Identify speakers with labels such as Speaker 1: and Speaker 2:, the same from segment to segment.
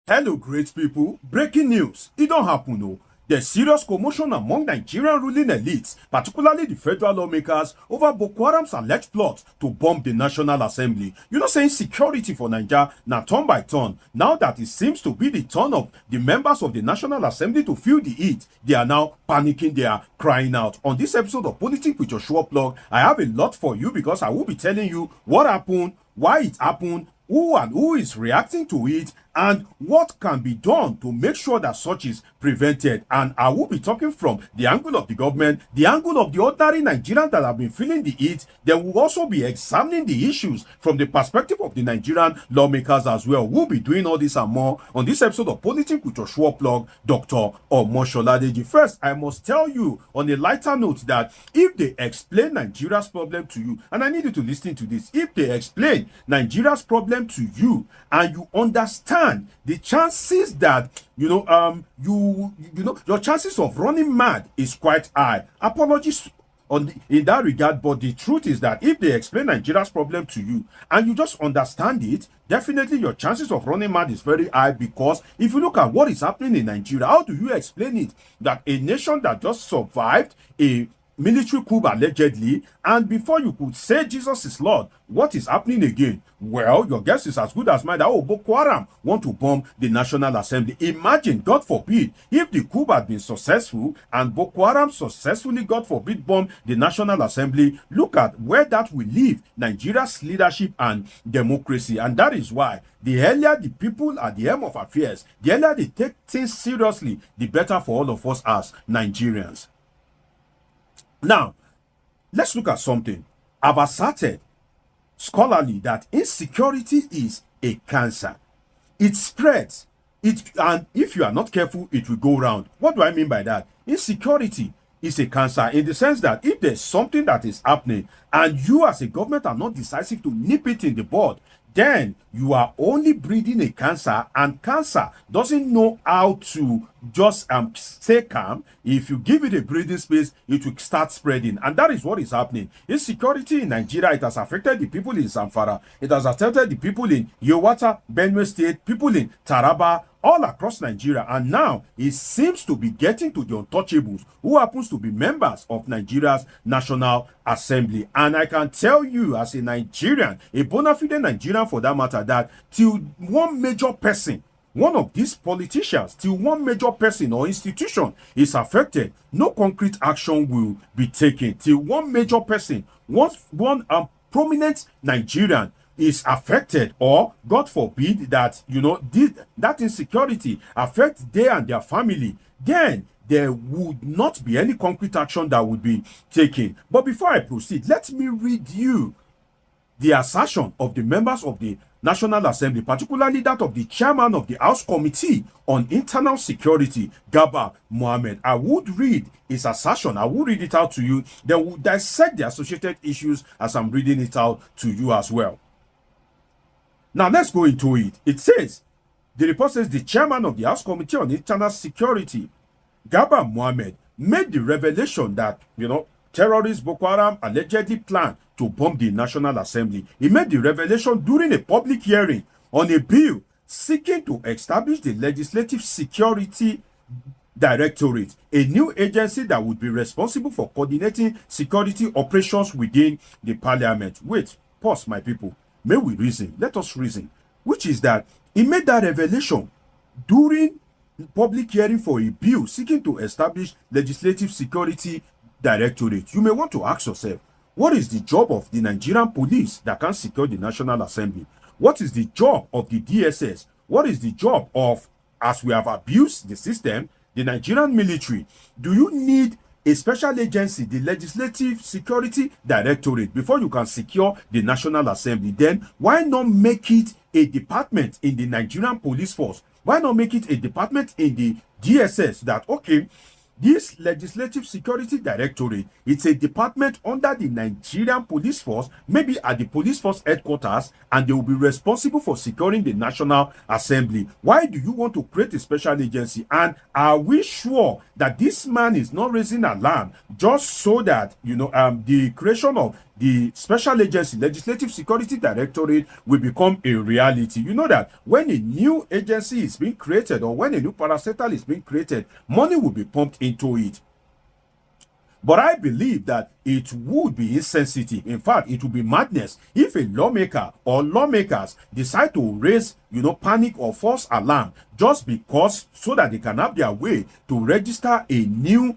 Speaker 1: Hello, great people. Breaking news. It don't happen, no. There's serious commotion among Nigerian ruling elites, particularly the federal lawmakers, over Boko Haram's alleged plot to bomb the National Assembly. You know, saying security for Nigeria now turn by turn. Now that it seems to be the turn of the members of the National Assembly to feel the heat, they are now panicking, they are crying out. On this episode of Politics with Joshua Plug, I have a lot for you because I will be telling you what happened, why it happened, who is reacting to it, and what can be done to make sure that such is prevented. And I will be talking from the angle of the government, the angle of the ordinary Nigerians that have been feeling the heat. Then we'll also be examining the issues from the perspective of the Nigerian lawmakers as well. We'll be doing all this and more on this episode of Politics with Joshua Plug, Dr. Omosholadeji. First, I must tell you on a lighter note that if they explain Nigeria's problem to you, and I need you to listen to this, if they explain Nigeria's problem to you and you understand the chances that your chances of running mad is quite high. Apologies in that regard, but the truth is that if they explain Nigeria's problem to you and you just understand it, definitely your chances of running mad is very high. Because if you look at what is happening in Nigeria, how do you explain it that a nation that just survived a military coup allegedly, and before you could say Jesus is Lord, what is happening again? Well, your guess is as good as mine that Boko Haram want to bomb the National Assembly. Imagine, God forbid, if the coup had been successful and Boko Haram successfully, God forbid, bomb the National Assembly. Look at where that will leave Nigeria's leadership and democracy. And that is why the earlier the people at the helm of affairs, the earlier they take things seriously, the better for all of us as Nigerians. Now, let's look at something. I've asserted scholarly that insecurity is a cancer. It spreads, and if you are not careful, it will go round. What do I mean by that? Insecurity is a cancer in the sense that if there's something that is happening and you as a government are not decisive to nip it in the bud, then you are only breeding a cancer, and cancer doesn't know how to just stay calm. If you give it a breathing space, it will start spreading, and that is what is happening. Insecurity in Nigeria, it has affected the people in Zamfara, it has affected the people in Yewata, Benue State, people in Taraba, all across Nigeria, and now it seems to be getting to the untouchables, who happens to be members of Nigeria's National Assembly. And I can tell you as a Nigerian, a bona fide Nigerian for that matter, that till one major person, one of these politicians, till one major person or institution is affected, no concrete action will be taken. Till one major person, one prominent Nigerian is affected, or God forbid that that insecurity affects they and their family, then there would not be any concrete action that would be taken. But before I proceed, let me read you the assertion of the members of the National Assembly, particularly that of the chairman of the House Committee on Internal Security, Garba Mohammed. I would read his assertion. I will read it out to you. Then we'll dissect the associated issues as I'm reading it out to you as well. Now, let's go into it. It says, the report says the chairman of the House Committee on Internal Security, Garba Mohammed, made the revelation that, terrorist Boko Haram allegedly planned to bomb the National Assembly. He made the revelation during a public hearing on a bill seeking to establish the Legislative Security Directorate, a new agency that would be responsible for coordinating security operations within the parliament. Wait, pause, my people. May we reason? Let us reason. Which is that he made that revelation during public hearing for a bill seeking to establish Legislative Security Directorate. You may want to ask yourself, what is the job of the Nigerian police that can secure the National Assembly? What is the job of the DSS? What is the job of, as we have abused the system, the Nigerian military? Do you need a special agency, the Legislative Security Directorate, before you can secure the National Assembly? Then why not make it a department in the Nigerian police force? Why not make it a department in the DSS that, okay, this Legislative Security Directorate, it's a department under the Nigerian Police Force, maybe at the Police Force headquarters, and they will be responsible for securing the National Assembly. Why do you want to create a special agency? And are we sure that this man is not raising alarm just so that, the creation of the special agency, Legislative Security Directorate, will become a reality. You know that when a new agency is being created or when a new parastatal is being created, money will be pumped into it. But I believe that it would be insensitive. In fact, it would be madness if a lawmaker or lawmakers decide to raise, panic or false alarm just because so that they can have their way to register a new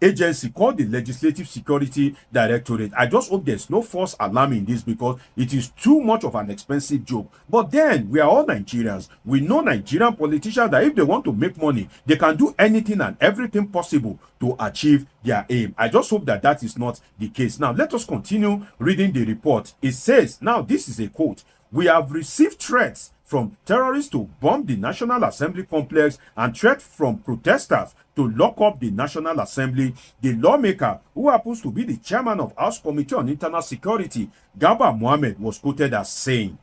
Speaker 1: agency called the Legislative Security Directorate. I just hope there's no false alarm in this because it is too much of an expensive joke. But then we are all Nigerians. We know Nigerian politicians that if they want to make money, they can do anything and everything possible to achieve their aim. I just hope that that is not the case. Now, let us continue reading the report. It says, now this is a quote, "We have received threats from terrorists to bomb the National Assembly complex and threat from protesters to lock up the National Assembly." The lawmaker, who happens to be the chairman of House Committee on Internal Security, Garba Mohammed, was quoted as saying,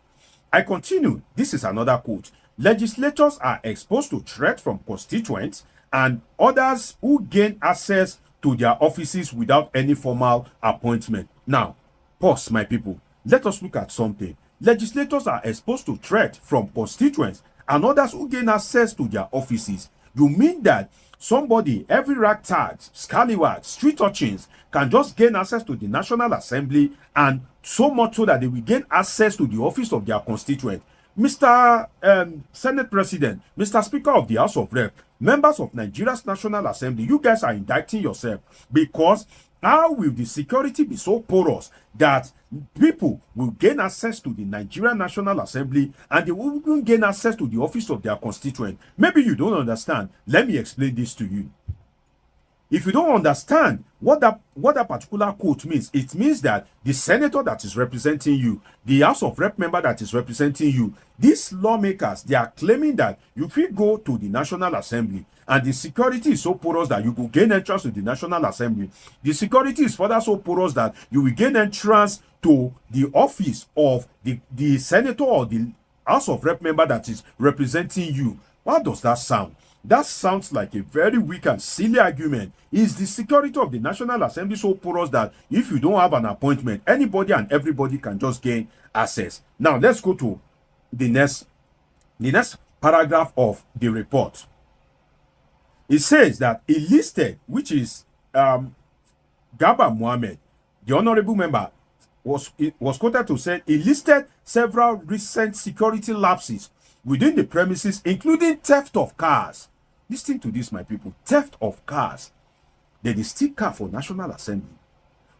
Speaker 1: I continue, this is another quote, "Legislators are exposed to threat from constituents and others who gain access to their offices without any formal appointment." Now, pause, my people. Let us look at something. Legislators are exposed to threat from constituents and others who gain access to their offices. You mean that somebody, every ragtag, scallywag, street urchins can just gain access to the National Assembly, and so much so that they will gain access to the office of their constituent? Mr. Senate President, Mr. Speaker of the House of Rep, members of Nigeria's National Assembly, you guys are indicting yourself, because how will the security be so porous that people will gain access to the Nigerian National Assembly and they will even gain access to the office of their constituent? Maybe you don't understand. Let me explain this to you. If you don't understand what that particular quote means, it means that the senator that is representing you, the House of Rep member that is representing you, these lawmakers, they are claiming that if you go to the National Assembly and the security is so porous that you will gain entrance to the National Assembly, the security is further so porous that you will gain entrance to the office of the senator or the House of Rep member that is representing you. How does that sound? That sounds like a very weak and silly argument. Is the security of the National Assembly so porous that if you don't have an appointment, anybody and everybody can just gain access? Now, let's go to the next paragraph of the report. It says that he listed, which is Garba Mohammed, the honorable member, was quoted to say he listed several recent security lapses within the premises, including theft of cars. Listen to this, my people. Theft of cars. Then they steal car for National Assembly.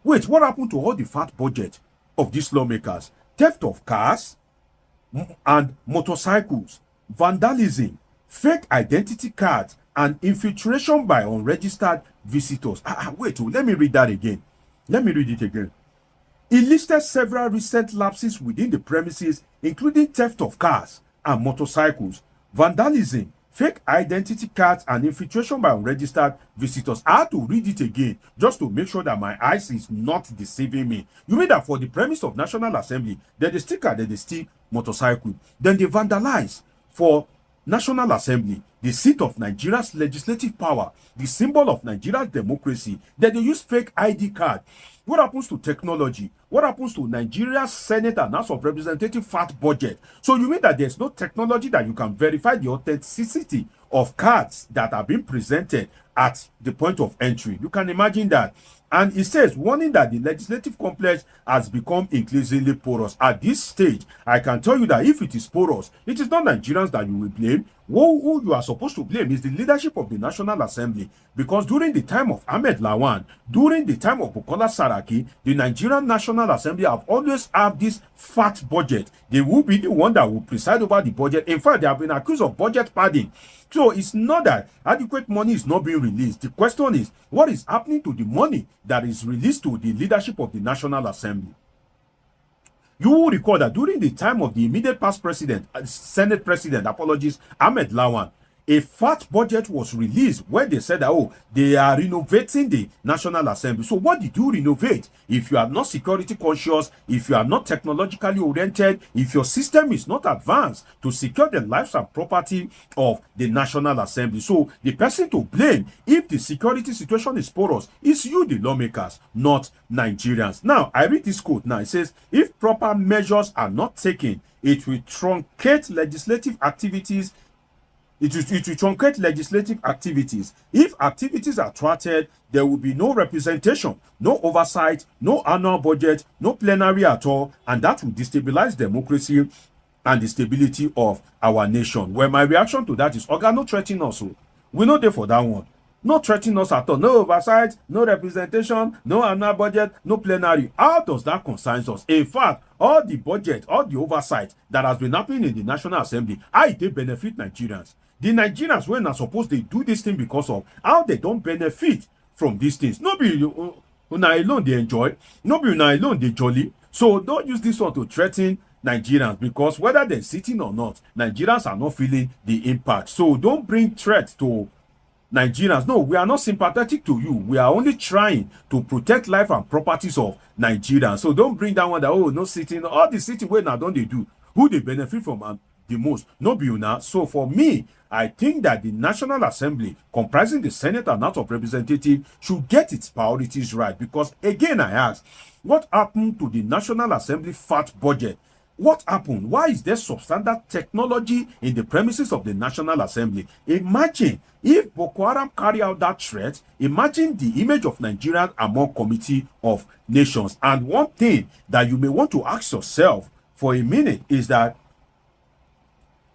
Speaker 1: Wait, what happened to all the fat budget of these lawmakers? Theft of cars and motorcycles, vandalism, fake identity cards, and infiltration by unregistered visitors. Wait, let me read that again. Let me read it again. He listed several recent lapses within the premises, including theft of cars and motorcycles, vandalism, fake identity cards, and infiltration by unregistered visitors. I had to read it again just to make sure that my eyes is not deceiving me. You mean that for the premise of National Assembly, then they steal car, then they steal motorcycle, then they vandalize for National Assembly, the seat of Nigeria's legislative power, the symbol of Nigeria's democracy, then they use fake ID card. What happens to technology? What happens to Nigeria's Senate and House of Representatives fat budget? So you mean that there's no technology that you can verify the authenticity of cards that are being presented at the point of entry? You can imagine that. And it says, warning that the legislative complex has become increasingly porous. At this stage, I can tell you that if it is porous, it is not Nigerians that you will blame. Who you are supposed to blame is the leadership of the National Assembly. Because during the time of Ahmed Lawan, during the time of Bukola Saraki, the Nigerian National Assembly have always had this fat budget. They will be the one that will preside over the budget. In fact, they have been accused of budget padding. So it's not that adequate money is not being released. The question is, what is happening to the money that is released to the leadership of the National Assembly? You will recall that during the time of the immediate past president, Senate President, Ahmed Lawan, a fat budget was released when they said that, oh, they are renovating the National Assembly. So what did you renovate? If you are not security conscious, if you are not technologically oriented, if your system is not advanced to secure the lives and property of the National Assembly. So the person to blame if the security situation is porous is you, the lawmakers, not Nigerians. Now, I read this quote now. It says, if proper measures are not taken, it will truncate legislative activities. It will truncate legislative activities. If activities are thwarted, there will be no representation, no oversight, no annual budget, no plenary at all, and that will destabilize democracy and the stability of our nation. Well, my reaction to that is, Oga, no threatening us. We know there for that one. No threatening us at all. No oversight, no representation, no annual budget, no plenary. How does that concern us? In fact, all the budget, all the oversight that has been happening in the National Assembly, how they benefit Nigerians? The Nigerians, when are supposed to do this thing because of how they don't benefit from these things. No be una alone they enjoy. No be una alone they jolly. So don't use this one to threaten Nigerians, because whether they're sitting or not, Nigerians are not feeling the impact. So don't bring threat to Nigerians. No, we are not sympathetic to you. We are only trying to protect life and properties of Nigerians. So don't bring that one that, oh, no sitting. All the sitting where now don't they do? Who they benefit from the most? No be una. So for me, I think that the National Assembly, comprising the Senate and House of Representatives, should get its priorities right. Because again, I ask, what happened to the National Assembly fat budget? What happened? Why is there substandard technology in the premises of the National Assembly? Imagine if Boko Haram carry out that threat. Imagine the image of Nigeria among committee of nations. And one thing that you may want to ask yourself for a minute is that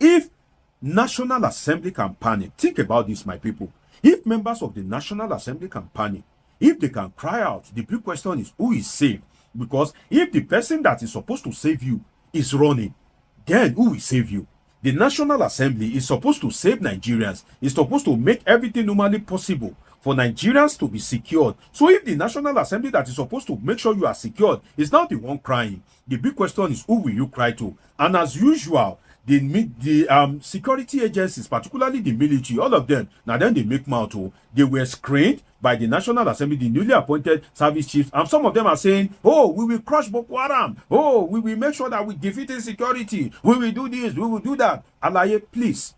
Speaker 1: if National Assembly can panic, think about this, my people. If members of the National Assembly can panic, if they can cry out, the big question is, who is safe? Because if the person that is supposed to save you is running, then who will save you? The National Assembly is supposed to save Nigerians. It's supposed to make everything normally possible for Nigerians to be secured. So if the National Assembly that is supposed to make sure you are secured is now the one crying, the big question is, who will you cry to? And as usual, the security agencies, particularly the military, all of them, now then they make mouth. They were screened by the National Assembly, the newly appointed service chiefs, and some of them are saying, oh, we will crush Boko Haram, oh, we will make sure that we defeat insecurity, we will do this, we will do that. Alaye, please,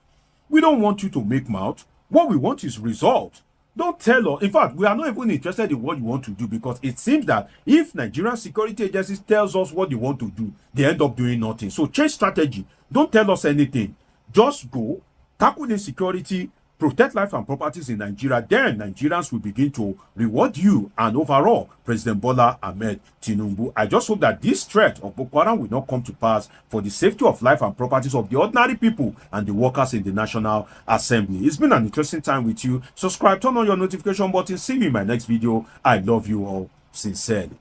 Speaker 1: we don't want you to make mouth. What we want is result. Don't tell us. In fact, we are not even interested in what you want to do, because it seems that if Nigerian security agencies tells us what they want to do, they end up doing nothing. So change strategy. Don't tell us anything. Just go, tackle insecurity, protect life and properties in Nigeria. Then Nigerians will begin to reward you and overall President Bola Ahmed Tinubu. I just hope that this threat of Boko Haram will not come to pass for the safety of life and properties of the ordinary people and the workers in the National Assembly. It's been an interesting time with you. Subscribe, turn on your notification button. See me in my next video. I love you all sincerely.